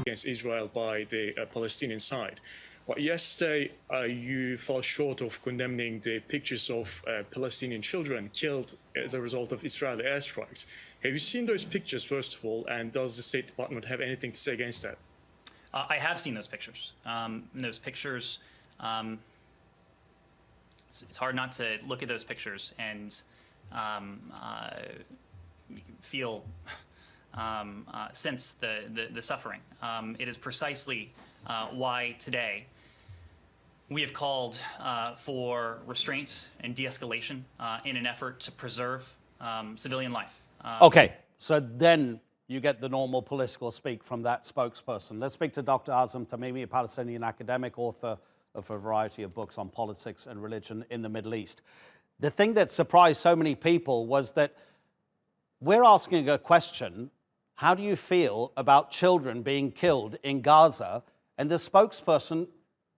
against Israel by the Palestinian side. But yesterday, you fell short of condemning the pictures of Palestinian children killed as a result of Israeli airstrikes. Have you seen those pictures, first of all, and does the State Department have anything to say against that? I have seen those pictures. Those pictures, it's hard not to look at those pictures and feel, sense the suffering. It is precisely why today we have called for restraint and de-escalation in an effort to preserve civilian life. Okay, so then you get the normal political speak from that spokesperson. Let's speak to Dr. Azzam Tamimi, a Palestinian academic, author of a variety of books on politics and religion in the Middle East. The thing that surprised so many people was that we're asking a question: how do you feel about children being killed in Gaza? And the spokesperson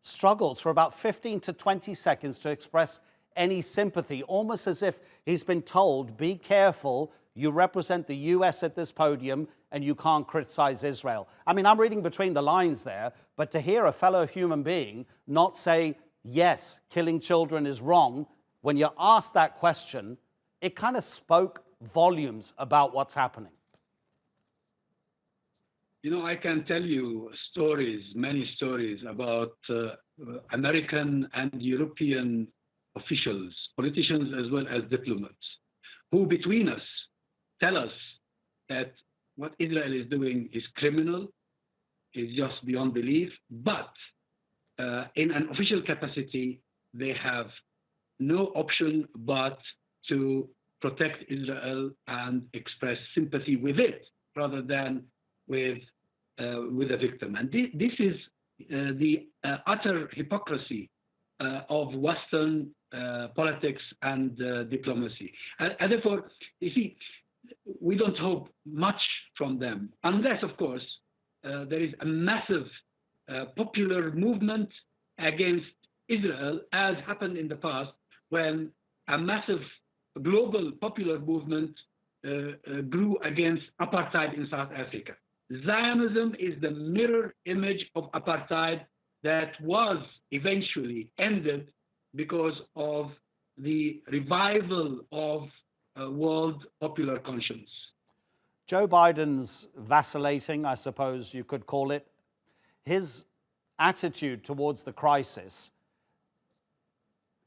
struggles for about 15 to 20 seconds to express any sympathy, almost as if he's been told, be careful, you represent the US at this podium and you can't criticize Israel. I mean, I'm reading between the lines there, but to hear a fellow human being not say, yes, killing children is wrong, when you're asked that question, it kind of spoke volumes about what's happening. You know, I can tell you stories, many stories about American and European officials, politicians as well as diplomats, who between us tell us that what Israel is doing is criminal, is just beyond belief, but in an official capacity, they have no option but to protect Israel and express sympathy with it rather than with the victim. And this is the utter hypocrisy of Western politics and diplomacy. And therefore, you see, we don't hope much from them, unless, of course, there is a massive popular movement against Israel, as happened in the past, when a massive global popular movement grew against apartheid in South Africa. Zionism is the mirror image of apartheid that was eventually ended because of the revival of world popular conscience. Joe Biden's vacillating, I suppose you could call it, his attitude towards the crisis,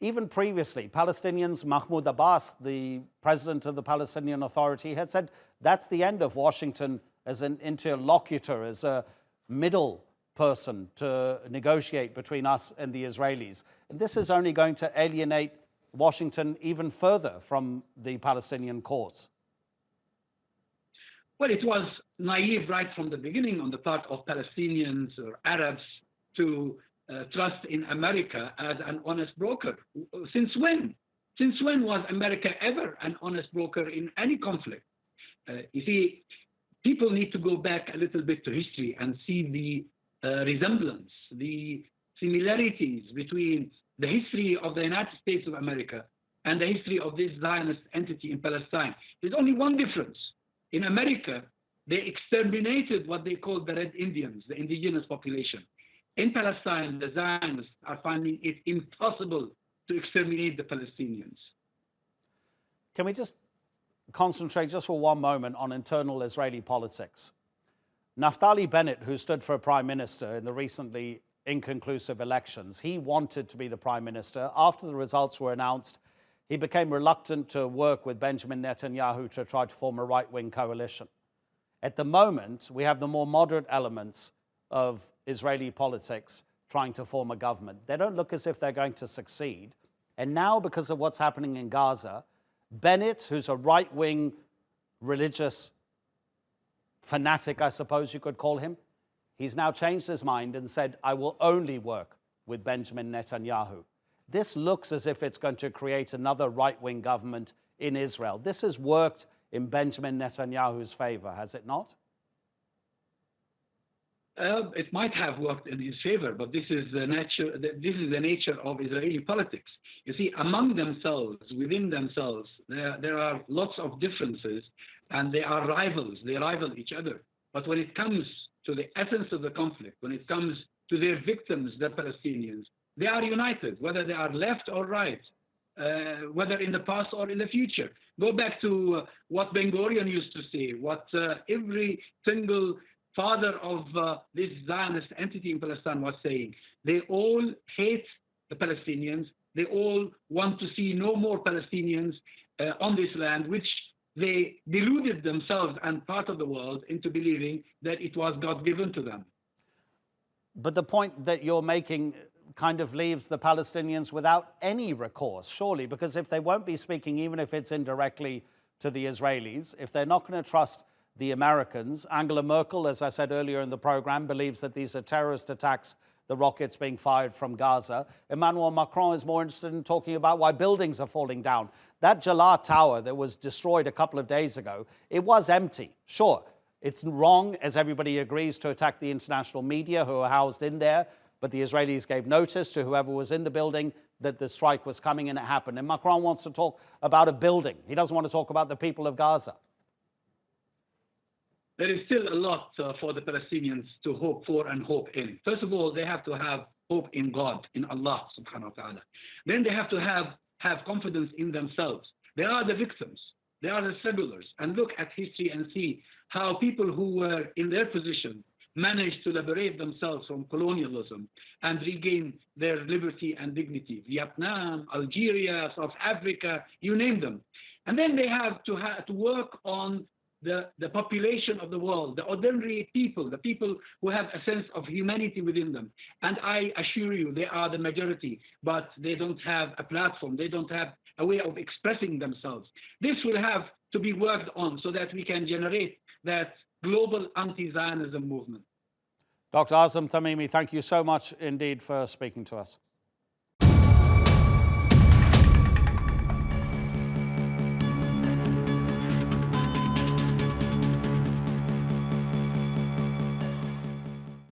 even previously, Palestinians, Mahmoud Abbas, the president of the Palestinian Authority, had said that's the end of Washington as an interlocutor, as a middle person to negotiate between us and the Israelis. And this is only going to alienate Washington even further from the Palestinian cause. Well, it was naive right from the beginning on the part of Palestinians or Arabs to trust in America as an honest broker. Since when? Since when was America ever an honest broker in any conflict? You see, people need to go back a little bit to history and see the resemblance, the similarities between the history of the United States of America and the history of this Zionist entity in Palestine. There's only one difference. In America, they exterminated what they called the Red Indians, the indigenous population. In Palestine, the Zionists are finding it impossible to exterminate the Palestinians. Can we just concentrate just for one moment on internal Israeli politics? Naftali Bennett, who stood for prime minister in the recently inconclusive elections, he wanted to be the prime minister. After the results were announced, he became reluctant to work with Benjamin Netanyahu to try to form a right-wing coalition. At the moment, we have the more moderate elements of Israeli politics trying to form a government. They don't look as if they're going to succeed. And now, because of what's happening in Gaza, Bennett, who's a right-wing religious fanatic, I suppose you could call him, he's now changed his mind and said, I will only work with Benjamin Netanyahu. This looks as if it's going to create another right-wing government in Israel. This has worked in Benjamin Netanyahu's favor, has it not? It might have worked in his favor, but this is the nature of Israeli politics. You see, among themselves, within themselves, there are lots of differences, and they are rivals. They rival each other. But when it comes to the essence of the conflict, when it comes to their victims, the Palestinians, they are united, whether they are left or right, whether in the past or in the future. Go back to what Ben Gurion used to say, what every single father of this Zionist entity in Palestine was saying. They all hate the Palestinians. They all want to see no more Palestinians on this land, which they deluded themselves and part of the world into believing that it was God-given to them. But the point that you're making kind of leaves the Palestinians without any recourse, surely, because if they won't be speaking, even if it's indirectly, to the Israelis, if they're not going to trust the Americans, Angela Merkel, as I said earlier in the program, believes that these are terrorist attacks, the rockets being fired from Gaza. Emmanuel Macron is more interested in talking about why buildings are falling down. That Jalal Tower that was destroyed a couple of days ago, it was empty. Sure, it's wrong, as everybody agrees, to attack the international media who are housed in there, but the Israelis gave notice to whoever was in the building that the strike was coming, and it happened. And Macron wants to talk about a building. He doesn't want to talk about the people of Gaza. There is still a lot for the Palestinians to hope for and hope in. First of all, they have to have hope in God, in Allah subhanahu wa ta'ala. Then they have to have confidence in themselves. They are the victims. They are the strugglers. And look at history and see how people who were in their position managed to liberate themselves from colonialism and regain their liberty and dignity. Vietnam, Algeria, South Africa, you name them. And then they have to work on the population of the world, the ordinary people, the people who have a sense of humanity within them. And I assure you, they are the majority, but they don't have a platform. They don't have a way of expressing themselves. This will have to be worked on so that we can generate that global anti-Zionism movement. Dr. Azzam Tamimi, thank you so much indeed for speaking to us.